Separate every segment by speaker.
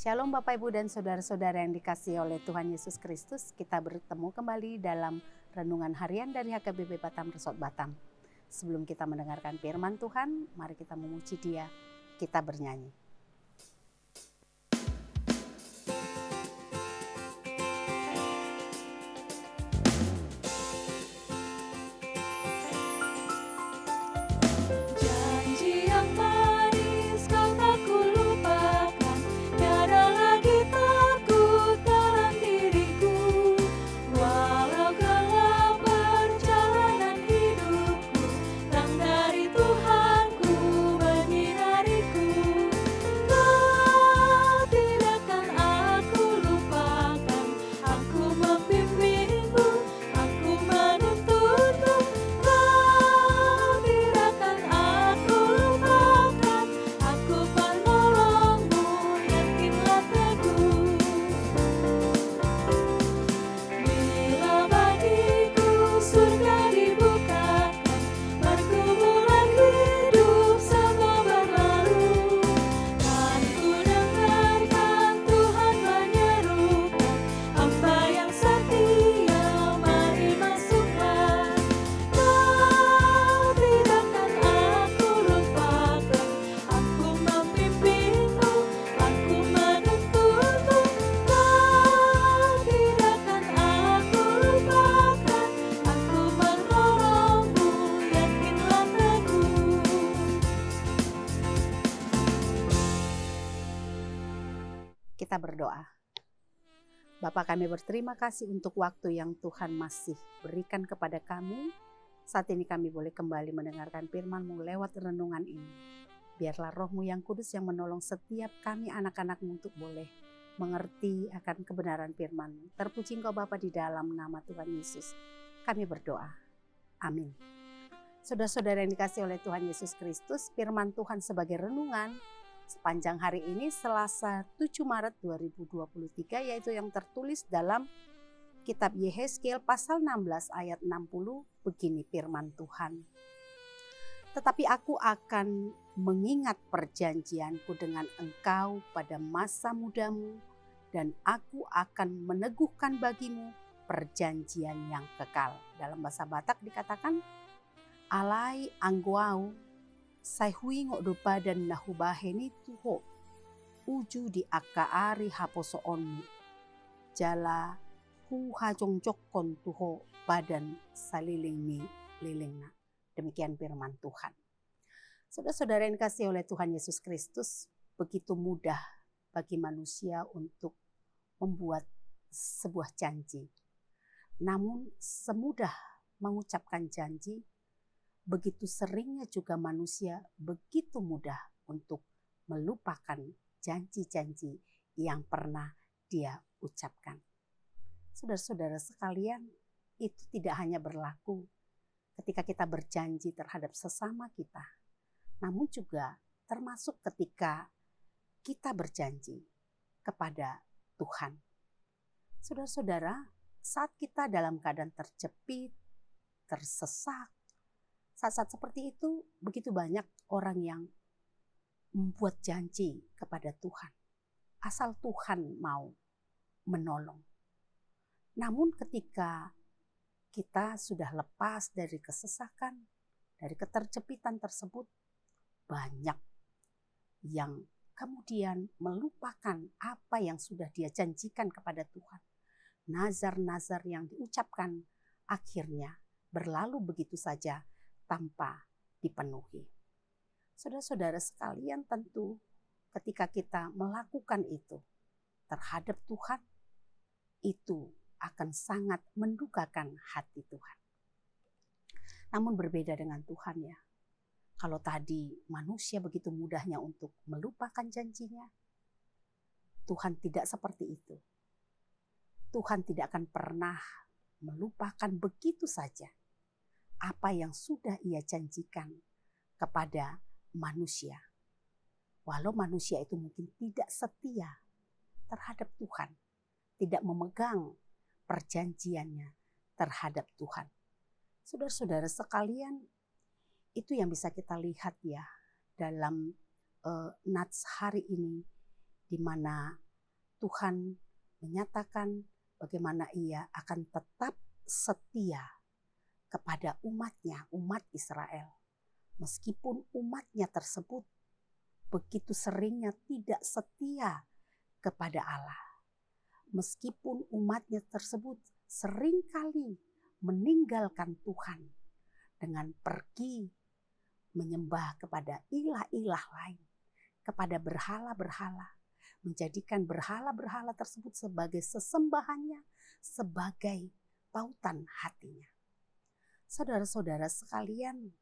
Speaker 1: Shalom Bapak Ibu dan Saudara-saudara yang dikasihi oleh Tuhan Yesus Kristus. Kita bertemu kembali dalam Renungan Harian dari HKBP Batam Resort Batam. Sebelum kita mendengarkan firman Tuhan, mari kita memuji Dia, kita bernyanyi. Kita berdoa. Bapa, kami berterima kasih untuk waktu yang Tuhan masih berikan kepada kami. Saat ini kami boleh kembali mendengarkan firman-Mu lewat renungan ini. Biarlah Roh-Mu yang kudus yang menolong setiap kami anak-anak-Mu untuk boleh mengerti akan kebenaran firman-Mu. Terpuji Engkau Bapa di dalam nama Tuhan Yesus. Kami berdoa. Amin. Saudara-saudara yang dikasihi oleh Tuhan Yesus Kristus, firman Tuhan sebagai renungan sepanjang hari ini Selasa 7 Maret 2023, yaitu yang tertulis dalam kitab Yehezkiel pasal 16 ayat 60, begini firman Tuhan. Tetapi aku akan mengingat perjanjianku dengan engkau pada masa mudamu, dan aku akan meneguhkan bagimu perjanjian yang kekal. Dalam bahasa Batak dikatakan, alai angguau sai hui ngok dopa dan nahubaheni tuho uju di akaari haposo onmu jala hu hajongcok kon tuho badan saliling mi lilingna. Demikian firman Tuhan. Saudara-saudara yang dikasihi oleh Tuhan Yesus Kristus, begitu mudah bagi manusia untuk membuat sebuah janji. Namun semudah mengucapkan janji, begitu seringnya juga manusia begitu mudah untuk melupakan janji-janji yang pernah dia ucapkan. Saudara-saudara sekalian, itu tidak hanya berlaku ketika kita berjanji terhadap sesama kita, namun juga termasuk ketika kita berjanji kepada Tuhan. Saudara-saudara, saat kita dalam keadaan terjepit, tersesat, saat-saat seperti itu, begitu banyak orang yang membuat janji kepada Tuhan. Asal Tuhan mau menolong. Namun ketika kita sudah lepas dari kesesakan, dari keterjepitan tersebut, banyak yang kemudian melupakan apa yang sudah dia janjikan kepada Tuhan. Nazar-nazar yang diucapkan akhirnya berlalu begitu saja, tanpa dipenuhi. Saudara-saudara sekalian, tentu ketika kita melakukan itu terhadap Tuhan, itu akan sangat mendukakan hati Tuhan. Namun berbeda dengan Tuhan ya. Kalau tadi manusia begitu mudahnya untuk melupakan janjinya, Tuhan tidak seperti itu. Tuhan tidak akan pernah melupakan begitu saja apa yang sudah ia janjikan kepada manusia. Walau manusia itu mungkin tidak setia terhadap Tuhan, tidak memegang perjanjiannya terhadap Tuhan. Saudara-saudara sekalian, itu yang bisa kita lihat ya dalam nats hari ini, di mana Tuhan menyatakan bagaimana Ia akan tetap setia kepada umatnya, umat Israel. Meskipun umatnya tersebut begitu seringnya tidak setia kepada Allah. Meskipun umatnya tersebut seringkali meninggalkan Tuhan dengan pergi menyembah kepada ilah-ilah lain, kepada berhala-berhala, menjadikan berhala-berhala tersebut sebagai sesembahannya, sebagai pautan hatinya. Saudara-saudara sekalian,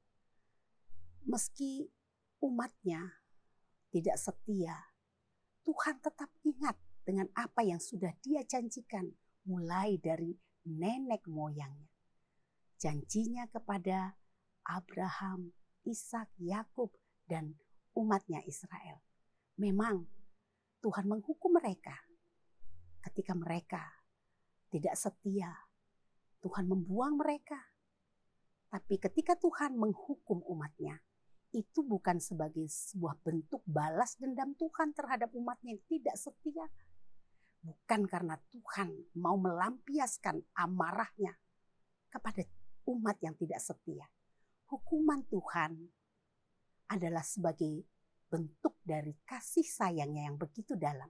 Speaker 1: meski umatnya tidak setia, Tuhan tetap ingat dengan apa yang sudah Dia janjikan mulai dari nenek moyangnya. Janjinya kepada Abraham, Ishak, Yakub, dan umatnya Israel. Memang Tuhan menghukum mereka ketika mereka tidak setia. Tuhan membuang mereka. Tapi ketika Tuhan menghukum umatnya, itu bukan sebagai sebuah bentuk balas dendam Tuhan terhadap umatnya yang tidak setia. Bukan karena Tuhan mau melampiaskan amarahnya kepada umat yang tidak setia. Hukuman Tuhan adalah sebagai bentuk dari kasih sayangnya yang begitu dalam.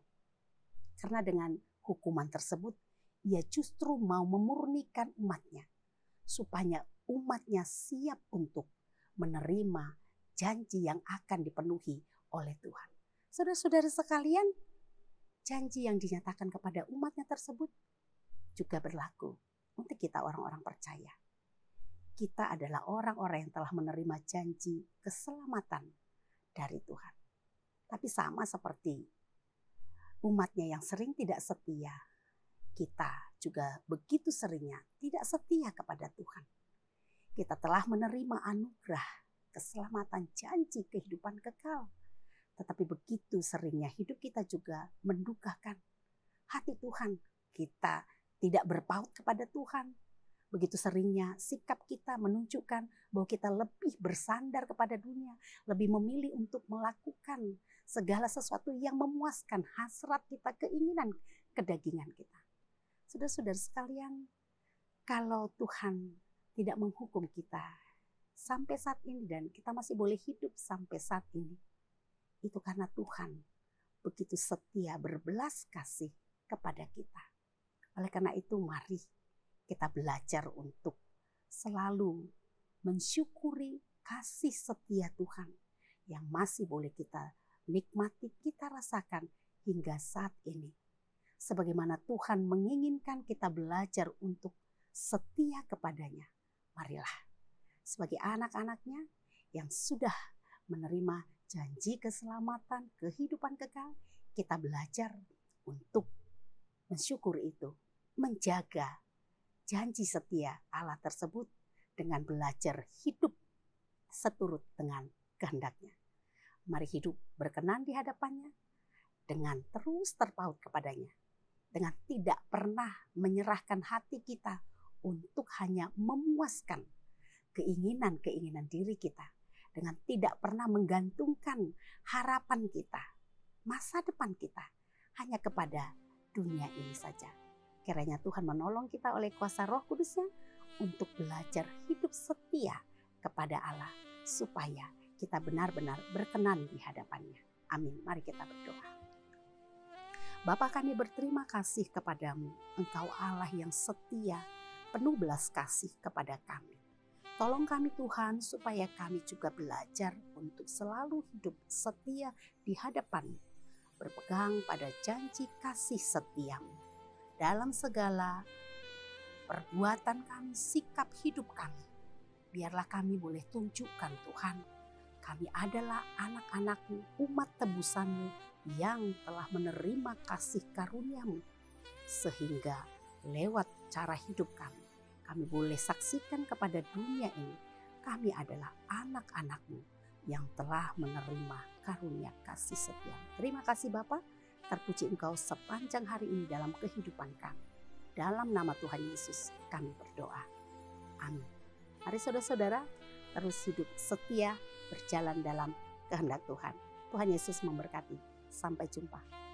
Speaker 1: Karena dengan hukuman tersebut, Ia justru mau memurnikan umatnya, supaya umatnya siap untuk menerima janji yang akan dipenuhi oleh Tuhan. Saudara-saudara sekalian, janji yang dinyatakan kepada umatnya tersebut juga berlaku untuk kita orang-orang percaya. Kita adalah orang-orang yang telah menerima janji keselamatan dari Tuhan. Tapi sama seperti umatnya yang sering tidak setia, kita juga begitu seringnya tidak setia kepada Tuhan. Kita telah menerima anugerah keselamatan, janji kehidupan kekal. Tetapi begitu seringnya hidup kita juga mendukakan hati Tuhan. Kita tidak berpaut kepada Tuhan. Begitu seringnya sikap kita menunjukkan bahwa kita lebih bersandar kepada dunia, lebih memilih untuk melakukan segala sesuatu yang memuaskan hasrat kita, keinginan, kedagingan kita. Saudara-saudara sekalian, kalau Tuhan tidak menghukum kita sampai saat ini dan kita masih boleh hidup sampai saat ini, itu karena Tuhan begitu setia berbelas kasih kepada kita. Oleh karena itu mari kita belajar untuk selalu mensyukuri kasih setia Tuhan yang masih boleh kita nikmati, kita rasakan hingga saat ini. Sebagaimana Tuhan menginginkan kita belajar untuk setia kepadanya, marilah sebagai anak-anaknya yang sudah menerima janji keselamatan, kehidupan kekal, kita belajar untuk mensyukuri itu, menjaga janji setia Allah tersebut dengan belajar hidup seturut dengan kehendaknya. Mari hidup berkenan di hadapannya dengan terus terpaut kepadanya. Dengan tidak pernah menyerahkan hati kita untuk hanya memuaskan keinginan-keinginan diri kita. Dengan tidak pernah menggantungkan harapan kita, masa depan kita hanya kepada dunia ini saja. Kiranya Tuhan menolong kita oleh kuasa Roh Kudus-Nya untuk belajar hidup setia kepada Allah supaya kita benar-benar berkenan di hadapannya. Amin. Mari kita berdoa. Bapa, kami berterima kasih kepadamu. Engkau Allah yang setia, penuh belas kasih kepada kami. Tolong kami Tuhan supaya kami juga belajar untuk selalu hidup setia di hadapan, berpegang pada janji kasih setiamu. Dalam segala perbuatan kami, sikap hidup kami, biarlah kami boleh tunjukkan Tuhan, kami adalah anak-anak-Mu, umat tebusan-Mu yang telah menerima kasih karunia-Mu. Sehingga lewat cara hidup kami boleh saksikan kepada dunia ini, kami adalah anak-anak-Mu yang telah menerima karunia kasih setia. Terima kasih Bapa. Terpuji Engkau sepanjang hari ini dalam kehidupan kami. Dalam nama Tuhan Yesus kami berdoa. Amin. Mari saudara-saudara terus hidup setia berjalan dalam kehendak Tuhan. Tuhan Yesus memberkati. Sampai jumpa.